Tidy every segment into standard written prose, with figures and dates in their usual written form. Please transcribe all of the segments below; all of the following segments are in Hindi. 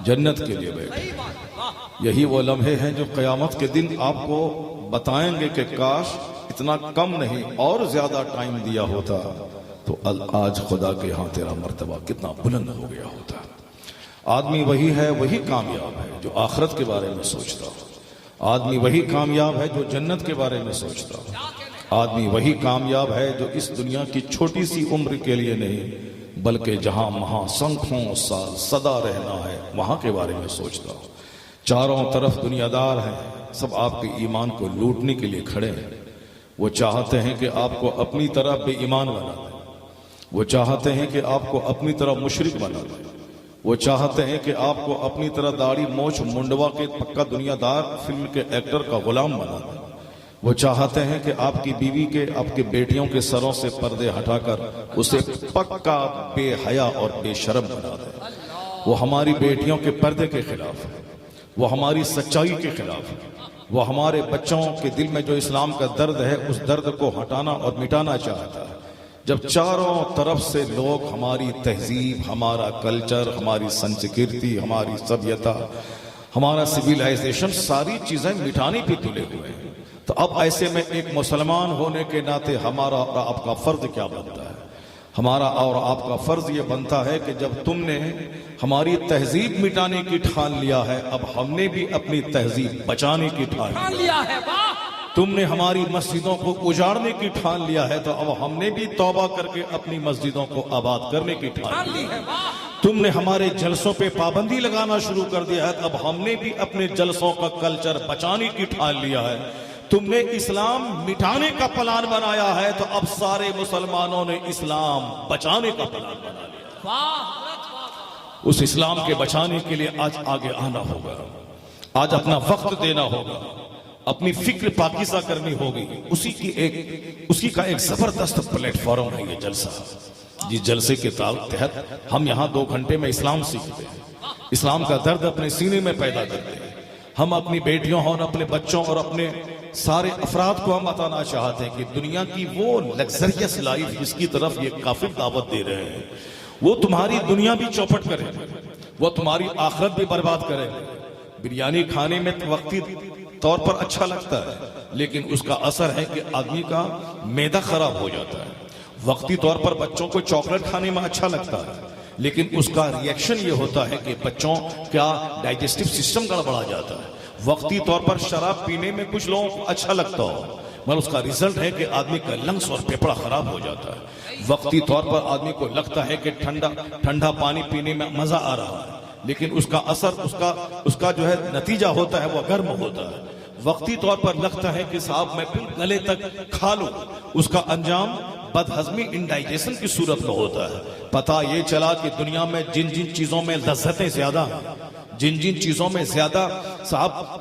जन्नत के लिए बैठे। यही वो लम्हे हैं जो क़यामत के दिन आपको बताएंगे कि काश इतना कम नहीं और ज्यादा टाइम दिया होता तो आज खुदा के यहाँ तेरा मर्तबा कितना बुलंद हो गया होता। आदमी वही है, वही कामयाब है जो आखिरत के बारे में सोचता हो। आदमी वही कामयाब है जो जन्नत के बारे में सोचता हो। आदमी वही कामयाब है जो इस दुनिया की छोटी सी उम्र के लिए नहीं बल्कि जहां महासंख्यों साल सदा रहना है वहां के बारे में सोचता हो। चारों तरफ दुनियादार हैं, सब आपके ईमान को लूटने के लिए खड़े हैं। वो चाहते हैं कि आपको अपनी तरह बेईमान बना दें। वो चाहते हैं कि आपको अपनी तरह मुशरिक बना दें। वो चाहते हैं कि आपको अपनी तरह दाढ़ी मोछ मुंडवा के पक्का दुनियादार फिल्म के एक्टर का गुलाम बना दें। वो चाहते हैं कि आपकी बीवी के, आपके बेटियों के सरों से पर्दे हटाकर उसे पक्का बेहया और बेशर्म बना दें। वो हमारी बेटियों के पर्दे के खिलाफ है, वो हमारी सच्चाई के खिलाफ है, वो हमारे बच्चों के दिल में जो इस्लाम का दर्द है उस दर्द को हटाना और मिटाना चाहता है। जब चारों तरफ से लोग हमारी तहजीब, हमारा कल्चर, हमारी संस्कृति, हमारी सभ्यता, हमारा सिविलाइजेशन सारी चीजें मिटाने पे तुले हुए हैं, तो अब ऐसे में एक मुसलमान होने के नाते हमारा और आपका फर्ज क्या बनता है? हमारा और आपका फर्ज ये बनता है कि जब तुमने हमारी तहजीब मिटाने की ठान लिया है, अब हमने भी अपनी तहजीब बचाने की ठान लिया है। तुमने हमारी मस्जिदों को उजाड़ने की ठान लिया है, तो अब हमने भी तौबा करके अपनी मस्जिदों को आबाद करने की ठान ली है। तुमने हमारे जलसों पे पाबंदी लगाना शुरू कर दिया है, अब हमने भी अपने जलसों का कल्चर बचाने की ठान लिया है। तुमने इस्लाम मिटाने का प्लान बनाया है, तो अब सारे मुसलमानों ने इस्लाम बचाने का प्लान बना लिया। उस इस्लाम के बचाने के लिए आज आगे आना होगा, आज अपना वक्त देना होगा, अपनी फिक्र पाकीज़ा करनी होगी। उसी का एक जबरदस्त प्लेटफॉर्म है ये जलसा। जिस जलसे के तहत हम यहाँ 2 घंटे में इस्लाम सीखते हैं, इस्लाम का दर्द अपने सीने में पैदा करते हैं। हम अपनी बेटियों और अपने बच्चों और अपने सारे अफराद को हम बताना चाहते हैं कि दुनिया की वो लग्जरियस लाइफ जिसकी तरफ ये काफिर दावत दे रहे हैं, वो तुम्हारी दुनिया भी चौपट करेंगे, वो तुम्हारी आखिरत भी बर्बाद करेंगे। बिरयानी खाने में वक्ती तौर पर अच्छा लगता है, लेकिन उसका असर है कि आदमी का मैदा खराब हो जाता है। वक्ती तौर पर बच्चों को चॉकलेट खाने में अच्छा लगता है, लेकिन उसका रिएक्शन ये होता है कि बच्चों का डाइजेस्टिव सिस्टम गड़बड़ा जाता है। वक्ती तौर पर शराब पीने में कुछ लोगों को अच्छा लगता हो, मगर उसका रिजल्ट है कि आदमी का लंग्स और फेफड़ा खराब हो जाता है। वक्ती तौर पर आदमी को लगता है कि ठंडा पानी पीने में मजा आ रहा है, लेकिन उसका असर, उसका जो है नतीजा होता है वो गर्म होता है। वक्ती तौर पर लगता है कि साहब मैं फिर गले तक खा लूं, उसका अंजाम बदहजमी, इंडाइजेशन की सूरत में होता है। पता ये चला कि दुनिया में जिन जिन चीजों में लज्जतें ज्यादा हैं, जिन जिन चीजों में ज्यादा साहब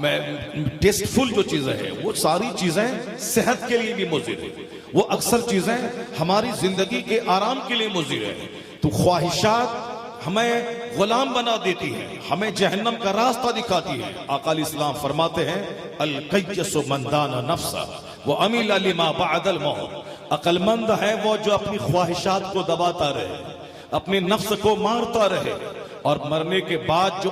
टेस्टफुल जो चीजें हैं, वो सारी चीजें सेहत के लिए भी मुज़िर है। वो अक्सर चीजें हमारी जिंदगी के आराम के लिए मुज़िर है। तो ख्वाहिशात हमें गुलाम बना देती है, हमें जहन्नम का रास्ता दिखाती है। आक़ा इस्लाम फरमाते हैं अल क़य्यसु मन दाना नफ्सा व अमिल लिमा बअदल मौत। अक्लमंद है वो जो अपनी ख्वाहिशात को दबाता रहे, अपने नफ्स को मारता रहे और मरने के बाद जो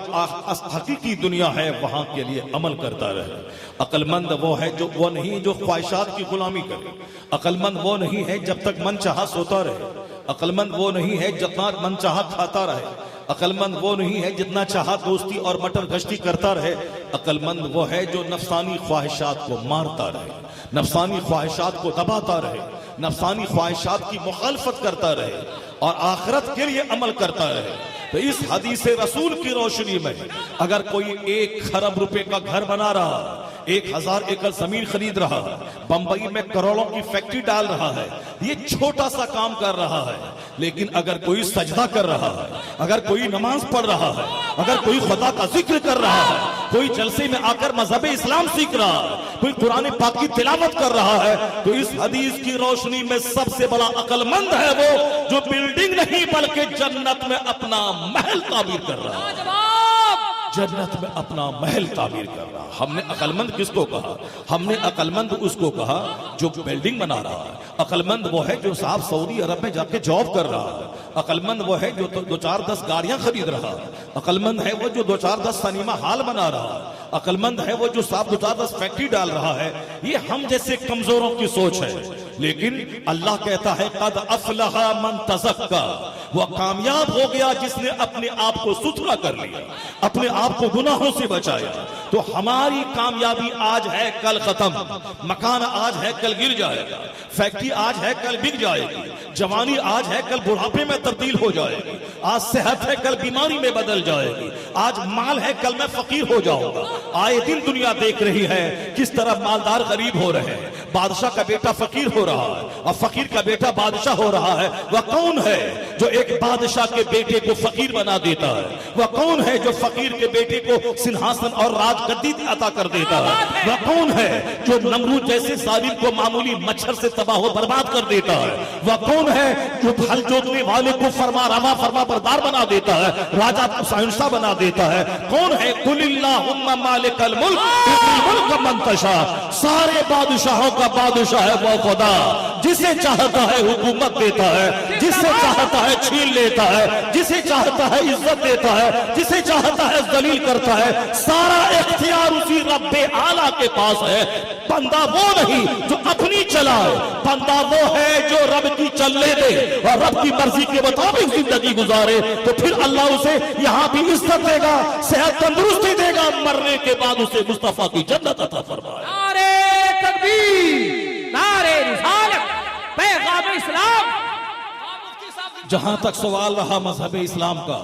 हकीकी दुनिया है वहां के लिए अमल करता रहे। अक्लमंद वो है जो वो नहीं जो ख्वाहिशात की गुलामी करे। अक्लमंद वो नहीं है जब तक मन चाहा सोता रहे। अक्लमंद वो नहीं है जितना मन चाहा खाता रहे। अक्लमंद वो नहीं है जितना चाहा दोस्ती और मटर गश्ती करता रहे। अक्लमंद वो है जो नफ्सानी ख्वाहिशात को मारता रहे, नफ्सानी ख्वाहिशात को दबाता रहे, नफ्सानी ख्वाहिशात की मुखालफत करता रहे और आखिरत के लिए अमल करता रहे। तो इस हदीस रसूल की रोशनी में अगर कोई 1 खरब रुपए का घर बना रहा है, 1000 एकड़ जमीन खरीद रहा है, बंबई में करोड़ों की फैक्ट्री डाल रहा है, ये छोटा सा काम कर रहा है। लेकिन अगर कोई सजदा कर रहा है, अगर कोई नमाज पढ़ रहा है, अगर कोई खुदा का जिक्र कर रहा है, कोई जलसे में आकर मजहब इस्लाम सीख रहा है, कोई कुरान पाक की तिलावत कर रहा है, तो इस हदीस की रोशनी में सबसे बड़ा अक्लमंद है वो जो बिल्डिंग नहीं बल्कि जन्नत में अपना महल ताबीर कर रहा है। जन्नत में अपना महल तामीर कर रहा। हमने अक्लमंद किसको कहा? हमने अक्लमंद उसको कहा जो बिल्डिंग बना रहा है। अक्लमंद वो है जो साहब सऊदी अरब में जाके जॉब कर रहा है। अक्लमंद वो है जो 2-4-10 गाड़ियां खरीद रहा है। अक्लमंद है वो जो 2-4-10 सिनेमा हॉल बना रहा है। अक्लमंद है वो जो साहब 2-4-10 फैक्ट्री डाल रहा है। ये हम जैसे कमजोरों की सोच है। लेकिन अल्लाह कहता है कद अफलहा मन तज़क्का, वह कामयाब हो गया जिसने अपने आप को सुथरा कर लिया, अपने आप को गुनाहों से बचाया। तो हमारी कामयाबी आज है कल खत्म, मकान आज है कल गिर जाएगा, फैक्ट्री आज है कल बिक जाएगी, जवानी आज है कल बुढ़ापे में तब्दील हो जाएगी, आज सेहत है कल बीमारी में बदल जाएगी, आज माल है कल मैं फकीर हो जाऊंगा। आए दिन दुनिया देख रही है किस तरह मालदार गरीब हो रहे हैं, बादशाह का बेटा फकीर हो रहा है और फकीर का बेटा बादशाह हो रहा है। वह कौन है जो एक बादशाह के बेटे को फकीर बना देता है? वह कौन है जो फकीर के बेटे को सिंहासन और राजगद्दी अता कर देता है? वह कौन है जो नमरूद जैसे जालिम को मामूली मच्छर से तबाह व बर्बाद कर देता है? वह कौन है जो हल जोतने वाले को फरमा रवा फरमा बरदार बना देता है, राजा को शहंशाह बना देता है? कौन है? कुलिल्लाहुम्मा मालिकल मुल्क तु'til मुल्क मन तशा, सारे बादशाहों का बादशाह है वो खुदा, जिसे चाहता है हुकूमत देता है, जिसे चाहता है छीन लेता है, जिसे चाहता है इज्जत देता है, जिसे चाहता है जलील करता है। सारा इख्तियार उसी रब्बे आला के पास है। बंदा वो नहीं जो अपनी चलाए, बंदा वो है जो रब की चलने दे और रब की मर्जी के मुताबिक जिंदगी गुजारे। तो फिर अल्लाह उसे यहाँ भी इज्जत देगा, सेहत तंदुरुस्ती देगा, मरने के बाद उसे मुस्तफा की जन्नत अता फरमाए। नारे तकबीर, नारे रिसालत, पैगाम इस्लाम। जहां तक सवाल रहा मजहब इस्लाम का,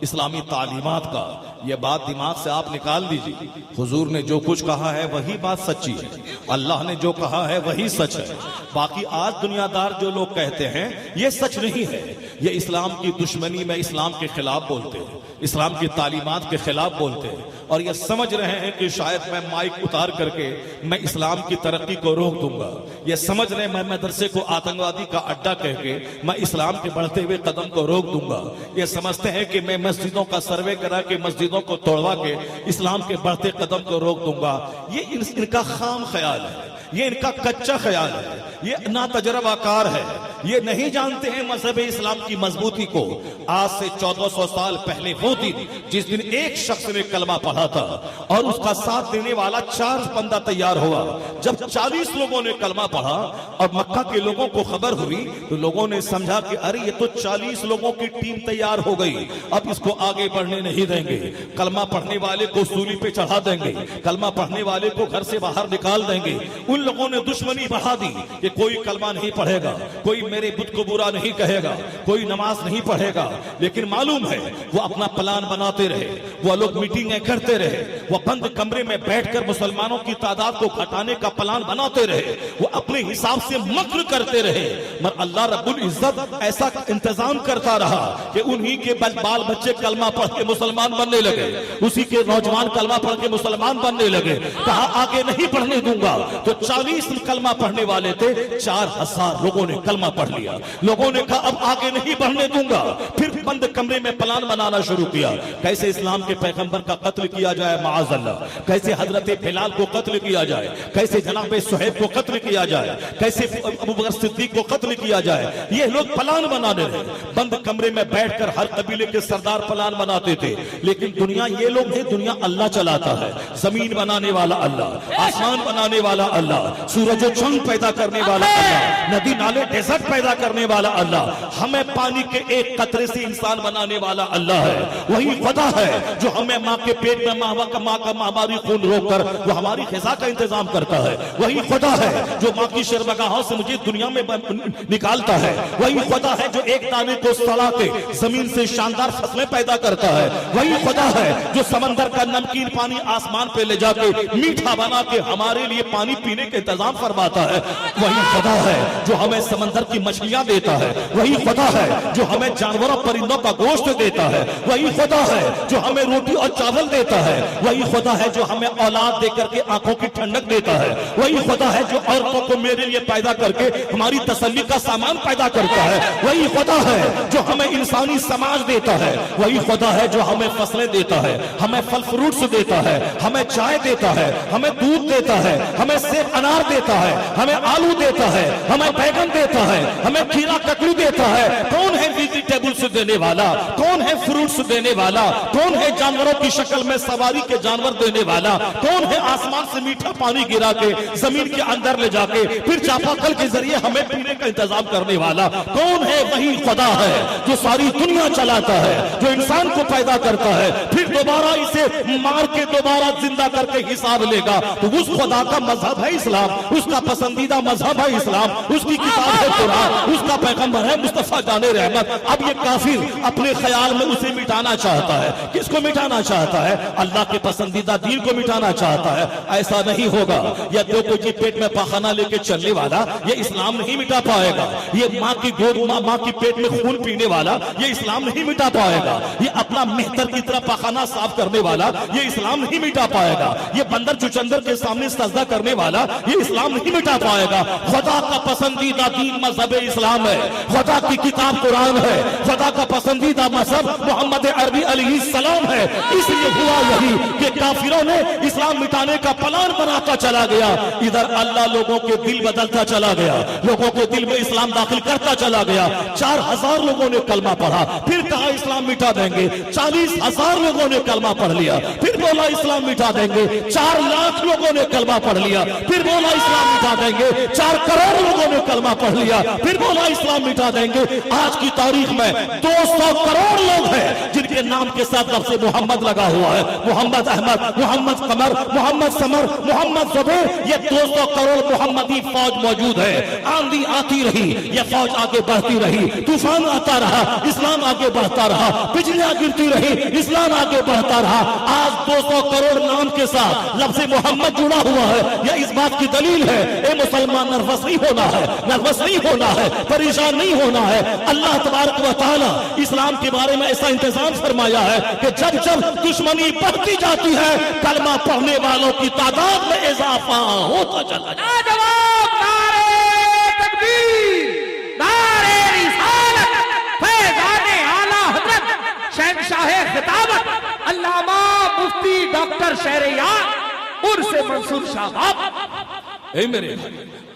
इस्लामी तालीमात का, यह बात दिमाग से आप निकाल दीजिए। हुजूर ने जो कुछ कहा है वही बात सच्ची है, अल्लाह ने जो कहा है वही सच है। बाकी आज दुनियादार जो लोग कहते हैं ये सच नहीं है, ये इस्लाम की दुश्मनी में इस्लाम के खिलाफ बोलते हैं, इस्लाम की तालीमात के खिलाफ बोलते हैं और ये समझ रहे हैं कि शायद मैं माइक उतार करके मैं इस्लाम की तरक्की को रोक दूंगा। ये समझ रहे हैं मैं मदरसे को आतंकवादी का अड्डा कह के मैं इस्लाम के बढ़ते हुए कदम को रोक दूंगा। ये समझते हैं कि मैं मस्जिदों का सर्वे करा के मस्जिदों को तोड़वा के इस्लाम के बढ़ते कदम को रोक दूंगा। ये इनका खाम ख्याल है, ये इनका कच्चा ख्याल है, ये ना तजर्बाकार है, ये नहीं जानते हैं मजहब इस्लाम की मजबूती को। आज से 1400 साल पहले वो दिन जिस दिन एक शख्स ने कलमा पढ़ा था और उसका साथ देने वाला 4 बंदा तैयार हुआ। जब 40 लोगों ने कलमा पढ़ा और मक्का के लोगों को खबर हुई तो लोगों ने समझा कि अरे ये तो 40 लोगों की टीम तैयार हो गई, अब इसको आगे बढ़ने नहीं देंगे, कलमा पढ़ने वाले को सूली पे चढ़ा देंगे, कलमा पढ़ने वाले को घर से बाहर निकाल देंगे। उन लोगों ने दुश्मनी बढ़ा दी कि कोई कलमा नहीं पढ़ेगा, कोई मेरे बुत को बुरा नहीं कहेगा, कोई नमाज नहीं पढ़ेगा। लेकिन मालूम है वो अपना प्लान बनाते रहे, वो लोग मीटिंगें करते रहे, वो बंद कमरे में बैठकर मुसलमानों की तादाद को घटाने का प्लान बनाते रहे, वो अपने हिसाब से मक्र करते रहे। मगर अल्लाह रब्बुल इज्जत ऐसा इंतजाम करता रहा कि उन्हीं के बाल बच्चे कलमा पढ़ के मुसलमान बनने लगे, उसी के नौजवान कलमा पढ़ के मुसलमान बनने लगे। कहा आगे नहीं पढ़ने दूंगा। तो 40 कलमा पढ़ने वाले थे, 4000 लोगों ने कलमा पढ़ लिया। लोगों ने कहा अब आगे नहीं बढ़ने दूंगा। फिर बंद कमरे में प्लान बनाना शुरू किया, कैसे इस्लाम के पैगंबर का कत्ल किया जाए माअज़ल्लाह, कैसे हजरत बिलाल को कत्ल किया जाए, कैसे जनाब सुहैब को कत्ल किया जाए, कैसे अबू बकर सिद्दीक को कत्ल किया जाए। ये लोग प्लान बनाने रहे। बंद कमरे में बैठकर हर कबीले के सरदार प्लान बनाते थे। लेकिन दुनिया ये लोग नहीं, दुनिया अल्लाह चलाता है। जमीन बनाने वाला अल्लाह, आसमान बनाने वाला अल्लाह, सूरज और चंद पैदा करने वाला अल्लाह, नदी नाले डेजर्ट पैदा करने वाला अल्लाह, हमें पानी के एक कतरे से इंसान बनाने वाला अल्लाह है। वही खुदा है जो हमें माँ के पेट में माँ का हमारी खून रोककर वो हमारी ग़िज़ा का इंतजाम करता है। वही खुदा है जो माँ की शर्मगाहों से मुझे दुनिया में निकालता है। वही खुदा है जो एक दाने को सड़ा के जमीन से शानदार फसलें पैदा करता है। वही खुदा है जो समंदर का नमकीन पानी आसमान पे ले जाके मीठा बना के हमारे लिए पानी पीने का इंतजाम फरमाता है। वही खुदा है जो हमें समंदर की मछलियां देता है। वही खुदा है जो हमें जानवरों परिंदों का गोश्त देता है। वही खुदा है जो हमें रोटी और चावल देता है। वही खुदा है जो हमें औलाद देकर के आंखों की ठंडक देता है। वही खुदा है जो औरतों को मेरे लिए पैदा करके हमारी तसल्ली का सामान पैदा करता है। वही खुदा है जो हमें इंसानी समाज देता है। वही खुदा है जो हमें फसलें देता है, हमें फल फ्रूट्स देता है, हमें चाय देता है, हमें दूध देता है, हमें सेब अनार देता है, हमें आलू देता है, हमें बैगन देता है, हमें खीरा ककड़ी देता है। कौन है वेजिटेबल्स देने वाला? कौन है फ्रूट्स देने वाला? कौन है जानवरों की शक्ल में सवारी के जानवर देने वाला? कौन है आसमान से मीठा पानी गिरा के जमीन के अंदर ले जाके फिर चापाकल के जरिए हमें पीने का इंतजाम करने वाला? कौन है? वही खुदा है जो सारी दुनिया चलाता है, जो इंसान को पैदा करता है, फिर दोबारा इसे मार के दोबारा जिंदा करके हिसाब लेगा। तो उस खुदा का मजहब है इस्लाम, उसका पसंदीदा मजहब है इस्लाम, उसकी किताब है कुरान, उसका पैगंबर है मुस्तफा जाने रहमत। अब ये काफिर अपने ख्याल में उसे मिटाना चाहता है। किसको मिटाना चाहता है? अल्लाह के पसंदीदा दीन को मिटाना चाहता है। ऐसा नहीं होगा। या जो कोई पेट में पाखाना लेके चलने वाला ये इस्लाम नहीं मिटा पाएगा। ये माँ की गोद माँ की पेट में खून पीने वाला ये इस्लाम नहीं मिटा पाएगा। ये अपना मेहतर की तरह पाखाना साफ करने वाला ये इस्लाम नहीं मिटा पाएगा। ये बंदर चुचंदर के सामने सजदा करने वाला ये इस्लाम नहीं मिटा पाएगा। खुदा का पसंदीदा दीन मजहब इस्लाम है, खुदा की किताब कुरान है, खुदा का पसंदीदा मजहब मोहम्मद अरबी अलैहिस्सलाम है। इसलिए हुआ यही कि काफिरों ने इस्लाम मिटाने का प्लान बनाता चला गया। इधर अल्लाह लोगों के दिल बदलता चला गया, लोगों के दिल में इस्लाम दाखिल करता चला गया। 4000 लोगों ने कलमा पढ़ा, फिर कहा इस्लाम मिटा देंगे। 40,000 लोगों ने कलमा पढ़ लिया, फिर बोला इस्लाम मिटा देंगे। 4 लाख लोगों ने कलमा पढ़ लिया, फिर बोला इस्लाम मिटा देंगे। 4 करोड़ लोगों ने कलमा पढ़ लिया, फिर बोला इस्लाम मिटा देंगे। आज की तारीख में 200 करोड़ लोग हैं जिनके नाम के साथ लफ्ज़ मोहम्मद लगा हुआ है। मोहम्मद अहमद, मोहम्मद कमर, मोहम्मद समर, मोहम्मद जुबैर, ये 200 करोड़ मोहम्मदी फौज मौजूद है। आंधी आती रही, ये फौज आगे बढ़ती रही, तूफान आता रहा, इस्लाम आगे बढ़ता रहा, बिजलियां गिरती रही, इस्लाम आगे बढ़ता रहा। आज 200 करोड़ नाम के साथ लफ्ज़ मोहम्मद जुड़ा हुआ है। यह इस बात की दलील है ए मुसलमान, नर्वस नहीं होना है, नर्वस नहीं होना है, परेशान नहीं होना है। अल्लाह तबारक व तआला इस्लाम के बारे में ऐसा इंतजाम फरमाया है कि जब जब दुश्मनी बढ़ती जाती है कलमा पढ़ने वालों की तादाद में इजाफा होता चला जाता है। जवाब नारे तकबीर, नारे रिसालत, फैज़ाने आला हज़रत शहंशाहे खिताबत अल्लामा मुफ्ती डॉक्टर शहरयार उर्से मंसूर शाह। ए मेरे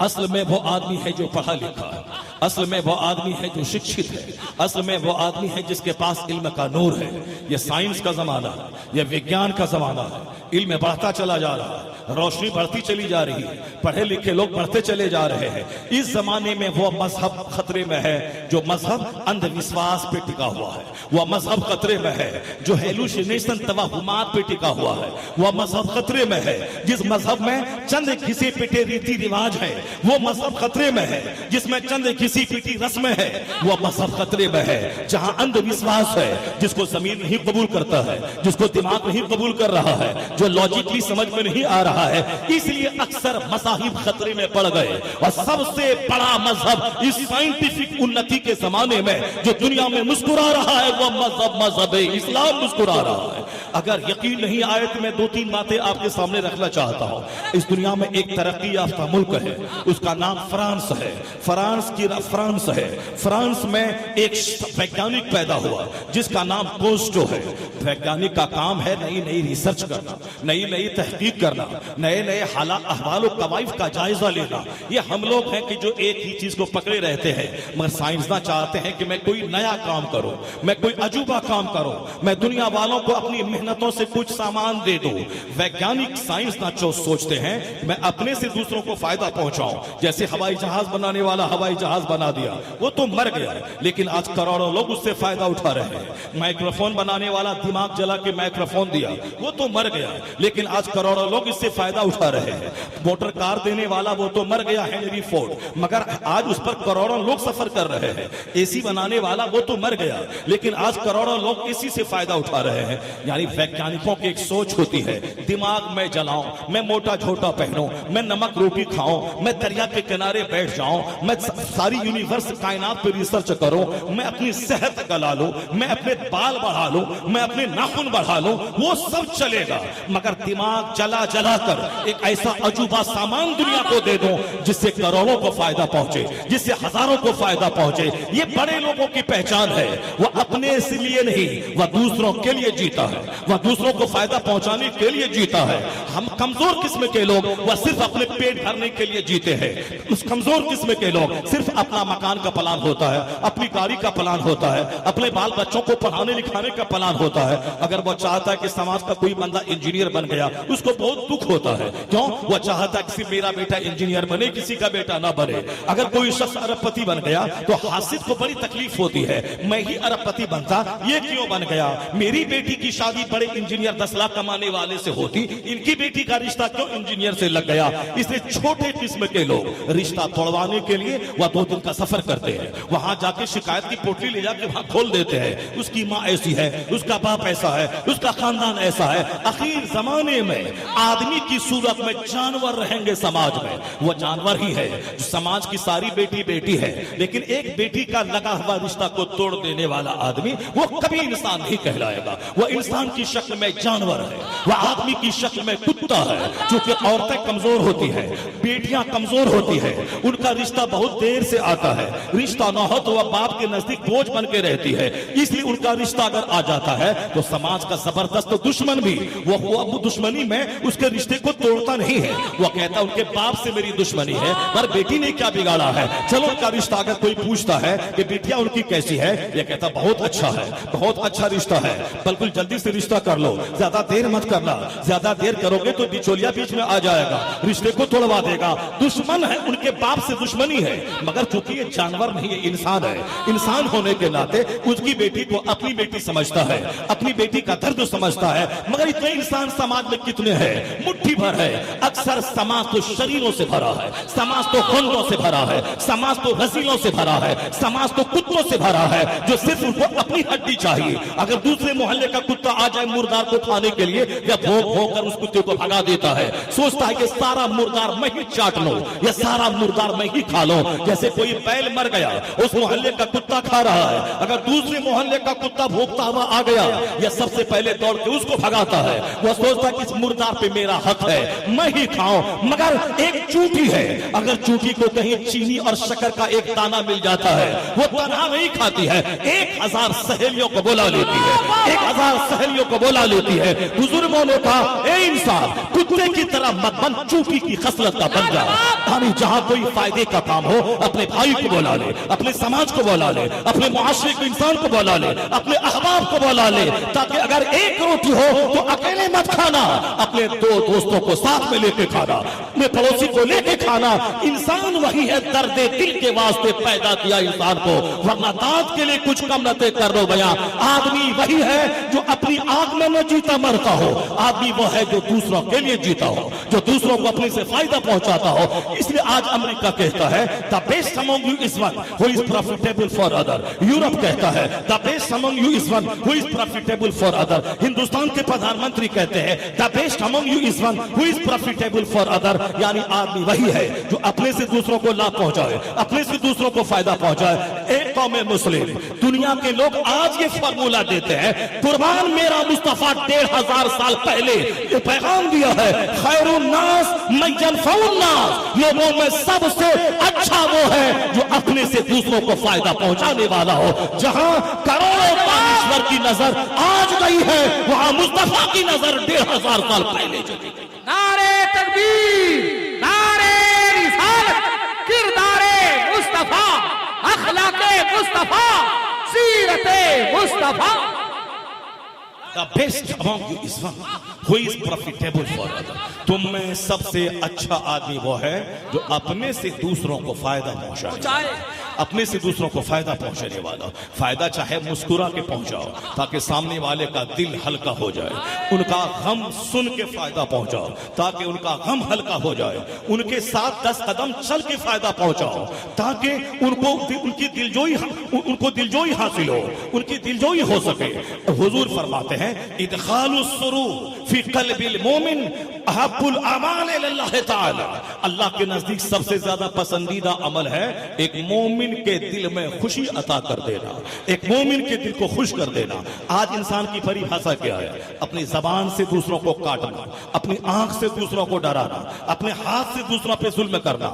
असल में वो आदमी है जो पढ़ा लिखा है, असल में वो आदमी है जो शिक्षित है, असल में वो आदमी है जिसके पास इल्म का नूर है। ये साइंस का जमाना है, ये विज्ञान का जमाना है, इल्म बढ़ता चला जा रहा है, रोशनी बढ़ती चली जा रही है, पढ़े लिखे लोग बढ़ते चले जा रहे हैं। इस जमाने में वो मजहब खतरे में है जो मजहब अंधविश्वास पे टिका हुआ है। वह मजहब खतरे में है जो हेलुसिनेशन तवहुमात पे टिका हुआ है। वह मजहब खतरे में है जिस मजहब में चंद घिसे पिटे रीति रिवाज है। वो मजहब खतरे में है जिसमें चंद घिसी पिटी रस्में है। वह मजहब खतरे में है जहां अंधविश्वास है, जिसको जमीन नहीं कबूल करता है, जिसको दिमाग नहीं कबूल कर रहा है, जो लॉजिकली समझ में नहीं आ रहा है। इसलिए अक्सर मज़ाहिब खतरे में पड़ गए। और सबसे बड़ा मजहब इस साइंटिफिक उन्नति के जमाने में जो दुनिया में मुस्कुरा रहा है वह मजहब इस्लाम मुस्कुरा रहा है। अगर यकीन नहीं आए तो मैं 2-3 बातें आपके सामने रखना चाहता हूं। इस दुनिया में एक तरक्की याफ्ता मुल्क है, उसका नाम फ्रांस है। फ्रांस है। फ्रांस में एक वैज्ञानिक पैदा हुआ जिसका नाम कोस्टो है। वैज्ञानिक का काम है नई नई रिसर्च करना, नई नई तहकीक करना, नए नए हालात अहवाल और कवाइफ का जायजा लेना। ये हम लोग हैं कि जो एक ही चीज को पकड़े रहते हैं, मगर साइंसदान चाहते हैं कि मैं कोई नया काम करूं, मैं कोई अजूबा काम करूं, मैं दुनिया वालों को अपनी मेहनतों से कुछ सामान दे दूं। वैज्ञानिक साइंसदान जो सोचते हैं मैं अपने से दूसरों को फायदा पहुंचाऊं। जैसे हवाई जहाज बनाने वाला हवाई जहाज जहाज बना दिया, वो तो मर गया, लेकिन आज करोड़ों लोग उससे फायदा उठा रहे हैं। माइक्रोफोन बनाने वाला दिमाग जला के माइक्रोफोन दिया, वो तो मर गया, लेकिन आज करोड़ों लोग इससे फायदा उठा रहे हैं। मोटर कार देने वाला वो तो मर गया, हेनरी फोर्ड, मगर आज उस पर करोड़ों लोग सफर कर रहे हैं। एसी बनाने वाला वो तो मर गया, लेकिन आज करोड़ों लोग एसी से फायदा उठा रहे हैं। यानी वैज्ञानिकों की एक सोच होती है, दिमाग में जलाऊं, मैं मोटा झोटा पहनूं, मैं नमक रोटी खाऊं, मैं दरिया के किनारे बैठ जाऊं, मैं सारी यूनिवर्स कायनात पे रिसर्च करूं, मैं अपनी सेहत गला लूं, मैं अपने बाल बढ़ा लूं, मैं अपने नाखून बढ़ा लूं, वो सब चलेगा, मगर दिमाग जला जला कर एक ऐसा अजूबा सामान दुनिया को दे दो जिससे करोड़ों को फायदा पहुंचे, जिससे हजारों को फायदा पहुंचे। ये बड़े लोगों की पहचान है, वह अपने से लिए नहीं, वह दूसरों के लिए जीता है, वह दूसरों को फायदा पहुंचाने के लिए जीता है। हम कमजोर किस्म के लोग वह सिर्फ अपने पेट भरने के लिए जीते हैं। उस कमजोर किस्म के लोग सिर्फ अपना मकान का प्लान होता है, अपनी गाड़ी का प्लान होता है, अपने बाल बच्चों को पढ़ाने लिखाने का प्लान होता है। अगर वो चाहता है कि समाज का कोई बंदा इंजीनियर बन गया, उसको बहुत दुख होता है। क्यों? वो चाहता है कि मेरा बेटा इंजीनियर बने, किसी का बेटा ना बने। अगर कोई शख्स अरबपति बन गया तो हासिद को बड़ी तकलीफ होती है, मैं ही अरबपति बनता, ये क्यों बन गया? मेरी बेटी की शादी बड़े इंजीनियर 10 लाख कमाने वाले से होती, इनकी बेटी का रिश्ता क्यों इंजीनियर से लग गया? इसलिए छोटे किस्म के लोग रिश्ता तोड़वाने के लिए वह 2 दिन का सफर करते हैं, वहां जाके शिकायत की पोटली ले जाके वहां खोल देते हैं, उसकी माँ ऐसी है, उसका बाप ऐसा है, उसका खानदान ऐसा है। आखिर जमाने में आदमी की सूरत में जानवर रहेंगे समाज में, वो जानवर ही है। समाज की सारी बेटी बेटी है, लेकिन एक बेटी का लगा हुआ रिश्ता को तोड़ देने वाला आदमी वो कभी इंसान नहीं कहलाएगा। वो इंसान की शक्ल में जानवर है, वह आदमी की शक्ल में कुत्ता है। क्योंकि औरतें कमजोर होती है, बेटियां कमजोर होती है, उनका रिश्ता बहुत देर से आता है, रिश्ता ना हो तो वह बाप के नजदीक बोझ बन के रहती है। इसलिए उनका रिश्ता अगर आ जाता है तो समाज का जबरदस्त दुश्मन भी वो दुश्मनी में उसके रिश्ते को तोड़ता नहीं है। वो कहता उनके बाप से मेरी दुश्मनी है, पर बेटी ने क्या बिगाड़ा है, चलो उनका रिश्ता। अगर कोई पूछता है कि बेटियां उनकी कैसी है, ये कहता बहुत अच्छा है, बहुत अच्छा रिश्ता है, बिल्कुल जल्दी से रिश्ता कर लो, ज्यादा देर मत करना, ज्यादा देर करोगे तो बिचौलिया बीच में आ जाएगा, रिश्ते को तोड़वा देगा। दुश्मन है, उनके बाप से दुश्मनी है, मगर चूंकि ये जानवर नहीं है, इंसान है, इंसान होने के नाते उसकी बेटी को अपनी बेटी समझता है, अपनी बेटी का दर्द समझता है। मगर इतने इंसान समाज में कितने हैं? मुट्ठी भर है। अक्सर समाज तो शरीरों से भरा है, समाज तो खूनों से भरा है, समाज तो रसीलों से भरा है, समाज तो कुत्तों से भरा है जो सिर्फ उनको अपनी हड्डी चाहिए। अगर दूसरे मोहल्ले का कुत्ता आ जाए मुर्दार को खाने के लिए, या भोंक भोंक कर उस कुत्ते को भगा देता है, सोचता है कि सारा मुर्दार मैं ही चाट लो, या सारा मुर्दार मैं ही खा लो। जैसे कोई बैल मर गया, उस मोहल्ले का कुत्ता खा रहा है, अगर दूसरे मोहल्ले का कुत्ता भोंकता हुआ आ गया, या सबसे पहले दौड़ के उसको भगाता है। वह सोचता है कि इस मुर्दार पे मेरा हक है, मैं ही खाऊं। मगर एक चूंटी है, अगर चूंटी को कहीं चीनी और शक्कर का एक दाना मिल जाता है, वो तनहा नहीं खाती है, 1000 सहेलियों को बुला लेती है, 1000 सहेलियों को बुला लेती है। बुजुर्गों ने कहा, ए इंसान, कुत्ते की तरह मत बन, चूंटी की खसलत का बन जा। यानी जहां कोई फायदे का काम हो, अपने भाई को बुला ले, अपने समाज को बुला ले, अपने मुआशरे के इंसान को बुला ले, अपने अहबाब को बुला ले, ताकि अगर एक रोटी हो तो अकेले मत खाना, अपने 2 दोस्तों को साथ में लेके खाना, अपने पड़ोसी को लेके खाना। इंसान वही है, दर्द दिल के वास्ते पैदा किया इंसान को, वरना दांत के लिए कुछ कम न कर लो बयां। आदमी वही है जो अपनी आग में न जीता मरता हो, आदमी वो है जो दूसरों के लिए जीता हो, जो दूसरों को अपने से फायदा पहुंचाता हो। इसलिए आज अमेरिका कहता है the best among you is one who is profitable for other. Europe कहता है the best among you is one who is profitable for other. Hindustan के प्रधानमंत्री कहते हैं the best among you is one who is profitable for other. यानी आदमी वही है जो अपने से दूसरों को लाभ पहुंचाए, अपने से दूसरों को फायदा पहुंचाए। एक कौम मुस्लिम, दुनिया के लोग आज ये फार्मूला देते हैं, कुर्बान मेरा मुस्तफा 1500 साल पहले ये पैगाम दिया है, खैरुन नास मन यनफउन नास, लोगों में सबसे अच्छा वो है जो अपने से दूसरों को फायदा पहुंचाने वाला हो। जहां करोड़ों ईश्वर की नजर आज गई है, वहां मुस्तफा की नजर 1500 साल पहले चली गई। नारे तकबीर, नारे रिसालत, किरदारे Mustafa, अखलाके Mustafa, सीरते Mustafa. The best among you is one who is profitable for others. तुम में सबसे अच्छा आदमी वो है जो अपने से दूसरों को फायदा पहुंचाए। अपने से दूसरों को फायदा पहुंचाने वाला। फायदा चाहे मुस्कुरा के पहुंचाओ ताकि सामने वाले का दिल हल्का हो जाए, उनका गम सुन के फायदा पहुंचाओ ताकि उनका गम हल्का हो जाए, उनके साथ 10 कदम चल के फायदा पहुंचाओ ताकि उनको दिलजोई हासिल हो, उनकी दिलजोई हो सके। हुजूर फरमाते हैं इदखालुस सुरूर फी क़ल्बिल मोमिन अहब्बुल अमाल इल्लाह ताला। अल्लाह के नजदीक सबसे ज्यादा पसंदीदा अमल है एक मोमिन के दिल में खुशी अता कर देना, एक मोमिन के दिल को खुश कर देना। आज इंसान की परिभाषा क्या है? अपनी जबान से दूसरों को काटना, अपनी आंख से दूसरों को डराना, अपने हाथ से दूसरों पे जुल्म करना,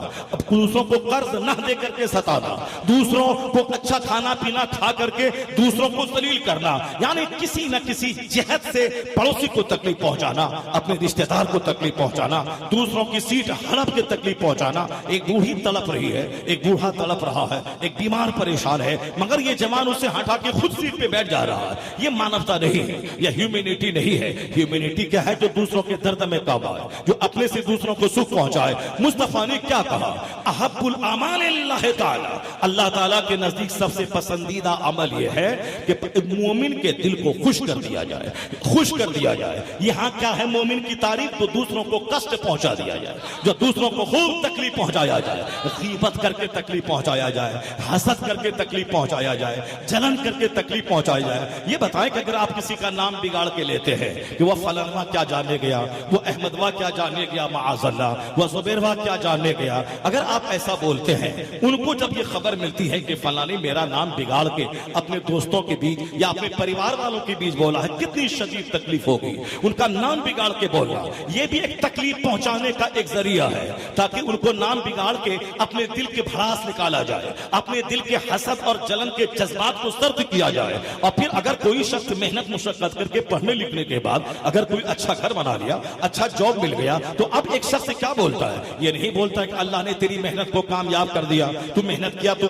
दूसरों को कर्ज न दे करके सताना, दूसरों को अच्छा खाना पीना खा करके दूसरों को जलील करना, यानी किसी न किसी जहत से पड़ोसी को तकलीफ पहुंचाना, अपने रिश्तेदार को तकलीफ पहुंचाना, दूसरों की सीट हड़प के तकलीफ पहुंचाना। एक बूढ़ी तड़प रही है, एक बूढ़ा तड़प रहा है, एक बीमार परेशान है, मगर ये जवान उसे हटा के खुद सीट पे बैठ जा रहा है। ये मानवता नहीं है, यह ह्यूमैनिटी नहीं है। ह्यूमैनिटी क्या है? जो दूसरों के दर्द में काम आए, जो अपने से दूसरों को सुख पहुंचाए। मुस्तफा ने क्या कहा? अहब्बुल अमाल इल्लाह ताला। अल्लाह ताला के नजदीक सबसे पसंदीदा अमल यह है कि मोमिन के दिल को खुश कर दिया जाए, खुश कर दिया जाए। यहां क्या है मोमिन की तारीफ? तो दूसरों को कष्ट पहुंचा दिया जाए, जो दूसरों को खूब तकलीफ पहुंचाया जाए, गीबत करके तकलीफ पहुंचाया जाए, हसद करके तकलीफ पहुंचाया जाए, जलन करके तकलीफ पहुंचाया जाए। ये बताएं कि अगर आप किसी का नाम बिगाड़ के लेते हैं कि वह फलाना क्या जाने गया, वो अहमदवा क्या जाने गया, माअज़ल्लाह, वह जुबैरवा क्या जाने गया, अगर आप ऐसा बोलते हैं, उनको जब ये खबर मिलती है कि फलाने मेरा नाम बिगाड़ के अपने दोस्तों के बीच या अपने परिवार वालों के बीच बोला है, कितनी शदीद तकलीफ होगी। उनका नाम बिगाड़ के बोलना ये भी एक तकलीफ पहुंचाने का एक जरिया है, ताकि उनको नाम बिगाड़ के अपने दिल के भड़ास निकाला जाए, अपने दिल के हसद और जलन के जज्बात को सर्द किया जाए। और फिर अगर कोई शख्स मेहनत मुशक्कत करके पढ़ने लिखने के बाद अगर कोई अच्छा घर बना लिया, अच्छा जॉब मिल गया, तो अब एक शख्स क्या बोलता है? ये नहीं बोलता है कि अल्लाह ने तेरी मेहनत को कामयाब कर दिया, तू मेहनत किया तो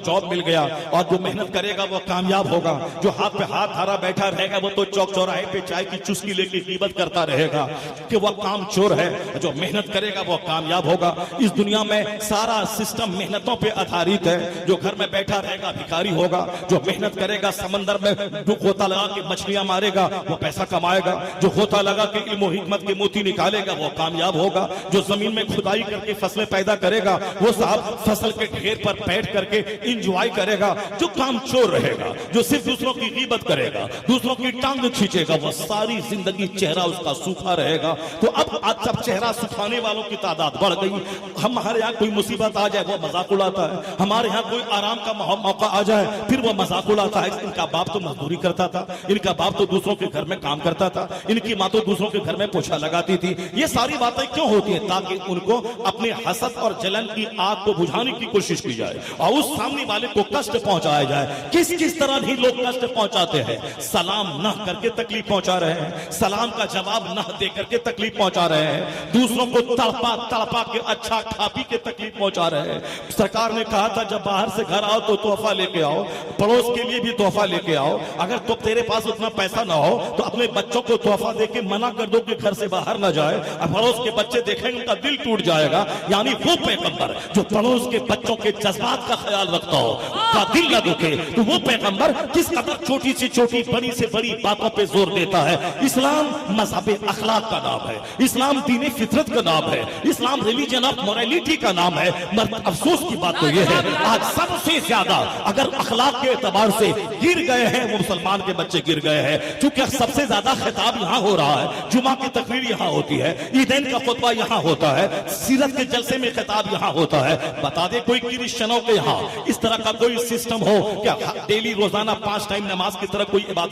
जॉब मिल गया, और जो मेहनत करेगा वो कामयाब होगा। जो हाथ पे हाथ धरा बैठा रहेगा वो तो चौक चौराहे पे चाय की चुस्की लेके कीमत करता रहेगा कि वह काम चोर है। जो मेहनत करेगा वो कामयाब होगा। इस दुनिया में सारा सिस्टम मेहनतों पे आधारित है। जो घर में बैठा रहेगा भिखारी होगा, जो मेहनत करेगा समंदर में गोता लगा के मछलियां मारेगा वो पैसा कमाएगा, जो गोता लगा के इल्म हिकमत के मोती निकालेगा वो कामयाब होगा, जो जमीन में खुदाई करके फसलें पैदा करेगा वो साहब फसल के ढेर पर बैठ करके इंजॉय करेगा। जो काम चोर रहेगा, जो सिर्फ दूसरों की गीबत करेगा, दूसरों की टांग खींचेगा, वो सारी जिंदगी चेहरा उसका सूखा रहेगा। तो अब आज जब चेहरा सुखाने वालों की तादाद बढ़ गई, हमारे यहाँ कोई मुसीबत आ जाए वो मजाक उड़ाता है, हमारे यहाँ कोई आराम का मौका आ जाए फिर वो मजाक उड़ाता है। इनका बाप तो मजदूरी करता था, इनका बाप तो दूसरों के घर में काम करता था, इनकी माँ तो दूसरों के घर में पोछा लगाती थी। ये सारी बातें क्यों होती है? ताकि उनको अपने हसद और जलन की आग को बुझाने की कोशिश की जाए और उस सामने वाले को कष्ट पहुंचाया जाए। किस किस तरह ही लोग कष्ट पहुंचाते हैं? सलाम न करके तकलीफ पहुंचा रहे हैं, सलाम का जवाब न दे करके तकलीफ पहुंचा रहे हैं, दूसरों को तड़पा तड़पा के अच्छा खा पी के तकलीफ पहुंचा रहे हैं। सरकार ने कहा था जब बाहर से घर आओ तो तोहफा लेके आओ, पड़ोस के लिए भी तोहफा लेके आओ। अगर तो तेरे पास उतना पैसा ना हो तो अपने बच्चों को तोहफा देके मना कर दो कि घर से बाहर ना जाए। अब पड़ोस के बच्चे देखेंगे उनका दिल टूट जाएगा। यानी वो पैगंबर जो पड़ोस के बच्चों के जज्बात का ख्याल रखता हो, का दिल न दुखे, तो वो पैगंबर किस कदर छोटी से छोटी बड़ी से बड़ी बातों पे जोर देता है। इस्लाम मजहब अखलाक का नाम है, इस्लाम दीन फितरत का नाम है, इस्लाम रिलीजन ऑफ मोरालिटी का नाम है। मगर अफसोस की बात तो यह है आज सबसे ज्यादा अगर अखलाक के एतबार से गिर गए हैं वो मुसलमान के बच्चे गिर गए हैं। क्योंकि सबसे ज्यादा खिताब यहाँ हो रहा है, जुमा की तकरीर यहाँ होती है, ईदैन का खुतबा यहाँ होता है, सीरत के जलसे में खिताब यहाँ होता है। बता दे कोई क्रिश्चियनों के यहाँ इस तरह का कोई सिस्टम हो क्या डेली रोजाना 5 टाइम नमाज की तरह कोई इबादत